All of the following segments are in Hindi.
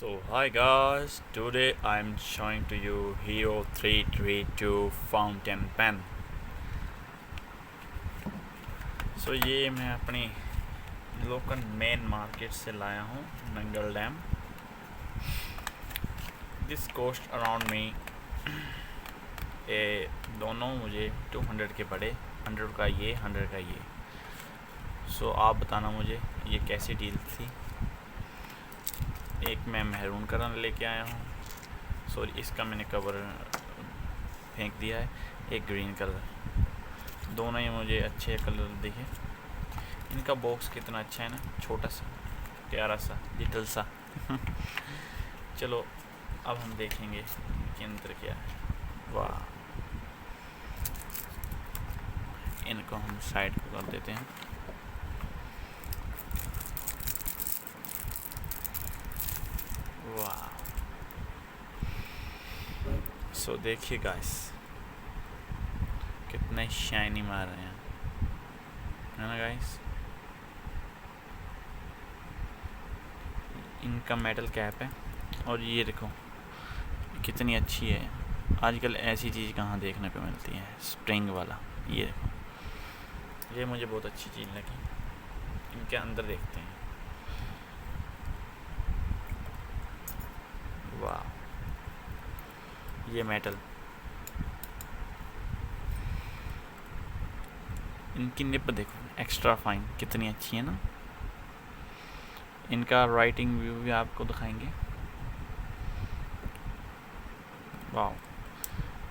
So hi guys, today I'm showing to you Hero 332 fountain pen. So ये मैं अपनी लोकल मेन मार्केट से लाया हूँ Nangal dam. This cost around me ये दोनों मुझे 200 के पड़े. 100 का ये, 100 का ये. सो आप बताना मुझे ये कैसी डील थी. एक मैं महरून कलर लेके आया हूँ. सॉरी, इसका मैंने कवर फेंक दिया है. एक ग्रीन कलर. दोनों ही मुझे अच्छे कलर दिखे. इनका बॉक्स कितना अच्छा है ना, छोटा सा प्यारा सा लिटिल सा. चलो अब हम देखेंगे कि अंदर क्या है. वाह, इनको हम साइड को कर देते हैं. वाह, सो देखिए गाइस कितने शाइनी मार रहे हैं, है ना गाइस. इनका मेटल कैप है और ये देखो कितनी अच्छी है. आजकल ऐसी चीज़ कहाँ देखने को मिलती है, स्प्रिंग वाला. ये देखो, ये मुझे बहुत अच्छी चीज़ लगी. इनके अंदर देखते हैं. वाह, ये मेटल. इनकी निप देखो एक्स्ट्रा फाइन, कितनी अच्छी है ना. इनका राइटिंग व्यू भी आपको दिखाएंगे. वाह,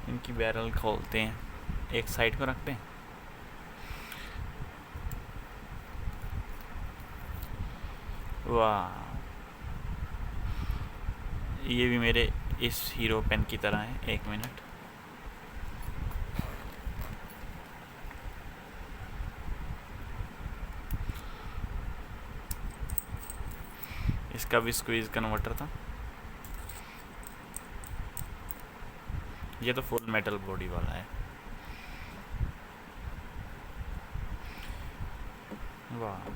इनकी बैरल खोलते हैं, एक साइड को रखते हैं. वाह, ये भी मेरे इस हीरो पेन की तरह है. एक मिनट. इसका भी स्क्वीज कन्वर्टर था. ये तो फुल मेटल बॉडी वाला है. वाह,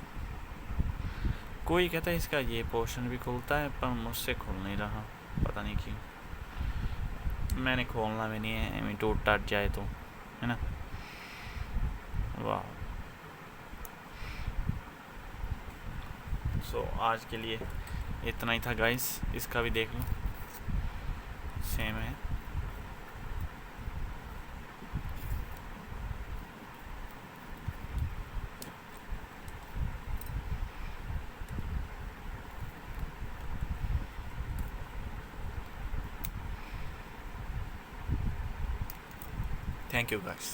कोई कहता है इसका ये पोर्शन भी खुलता है, पर मुझसे खुल नहीं रहा, पता नहीं क्यों. मैंने खोलना भी नहीं है, मैं टूट टाट जाए तो, है ना. वाह. सो आज के लिए इतना ही था गाइस. इसका भी देख लो, सेम है. Thank you guys.